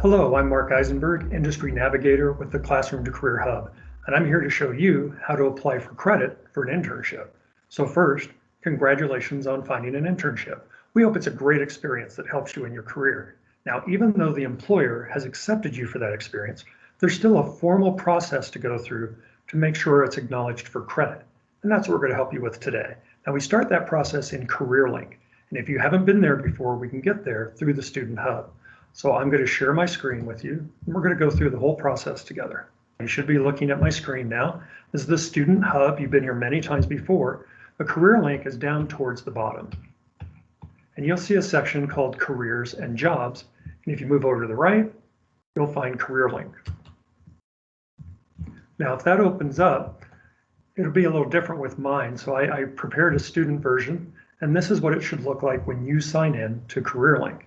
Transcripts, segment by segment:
Hello, I'm Mark Eisenberg, Industry Navigator with the Classroom to Career Hub, and I'm here to show you how to apply for credit for an internship. So first, congratulations on finding an internship. We hope it's a great experience that helps you in your career. Now, even though the employer has accepted you for that experience, there's still a formal process to go through to make sure it's acknowledged for credit. And that's what we're going to help you with today. Now, we start that process in CareerLink. And if you haven't been there before, we can get there through the Student Hub. So I'm going to share my screen with you, and we're going to go through the whole process together. You should be looking at my screen now. This is the Student Hub. You've been here many times before. The CareerLink is down towards the bottom. And you'll see a section called Careers and Jobs. And if you move over to the right, you'll find CareerLink. Now, if that opens up, it'll be a little different with mine. So I prepared a student version, and this is what it should look like when you sign in to CareerLink.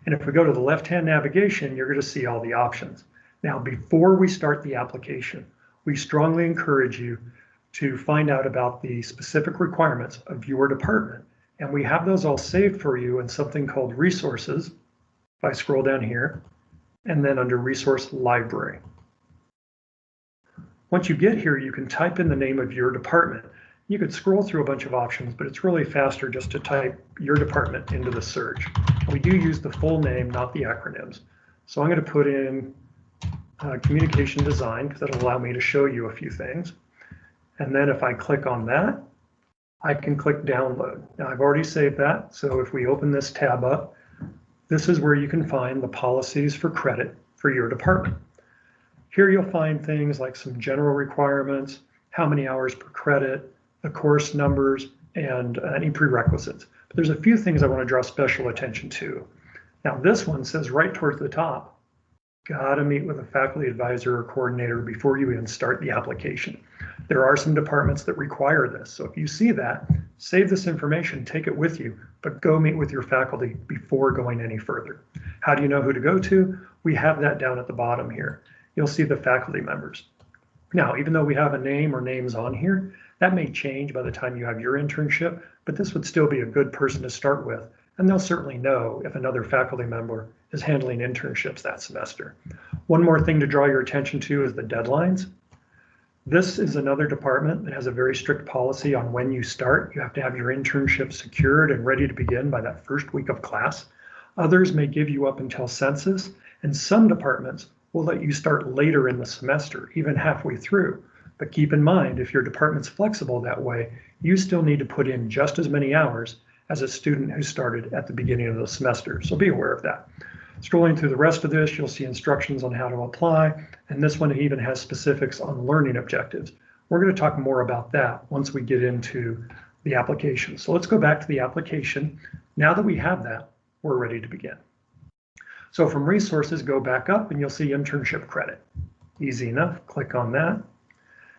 And if we go to the left-hand navigation, you're going to see all the options. Now, before we start the application, we strongly encourage you to find out about the specific requirements of your department. And we have those all saved for you in something called Resources. If I scroll down here, and then under Resource Library. Once you get here, you can type in the name of your department. You could scroll through a bunch of options, but it's really faster just to type your department into the search. We do use the full name, not the acronyms. So I'm going to put in communication design because that'll allow me to show you a few things. And then if I click on that, I can click download. Now I've already saved that. So if we open this tab up, this is where you can find the policies for credit for your department. Here you'll find things like some general requirements, how many hours per credit, the course numbers, and any prerequisites. But there's a few things I want to draw special attention to. Now this one says right towards the top, gotta meet with a faculty advisor or coordinator before you even start the application. There are some departments that require this. So if you see that, save this information, take it with you, but go meet with your faculty before going any further. How do you know who to go to? We have that down at the bottom here. You'll see the faculty members. Now, even though we have a name or names on here, that may change by the time you have your internship, but this would still be a good person to start with, and they'll certainly know if another faculty member is handling internships that semester. One more thing to draw your attention to is the deadlines. This is another department that has a very strict policy on when you start. You have to have your internship secured and ready to begin by that first week of class. Others may give you up until census, and some departments will let you start later in the semester, even halfway through. But keep in mind, if your department's flexible that way, you still need to put in just as many hours as a student who started at the beginning of the semester. So be aware of that. Scrolling through the rest of this, you'll see instructions on how to apply, and this one even has specifics on learning objectives. We're going to talk more about that once we get into the application. So let's go back to the application. Now that we have that, we're ready to begin. So from resources, go back up and you'll see internship credit. Easy enough, click on that.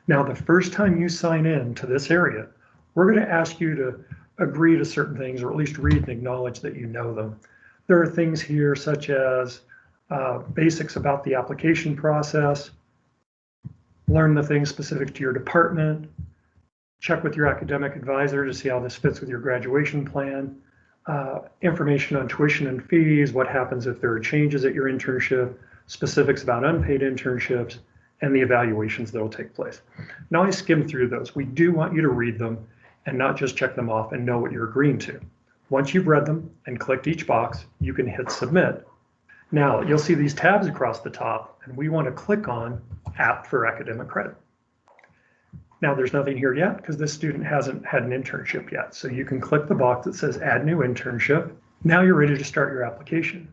Now, the first time you sign in to this area, we're going to ask you to agree to certain things, or at least read and acknowledge that you know them. There are things here such as basics about the application process, learn the things specific to your department, check with your academic advisor to see how this fits with your graduation plan, information on tuition and fees, what happens if there are changes at your internship, specifics about unpaid internships, and the evaluations that will take place. Now I skimmed through those. We do want you to read them and not just check them off and know what you're agreeing to. Once you've read them and clicked each box, you can hit submit. Now you'll see these tabs across the top, and we want to click on App for Academic Credit. Now there's nothing here yet because this student hasn't had an internship yet. So you can click the box that says Add New Internship. Now you're ready to start your application.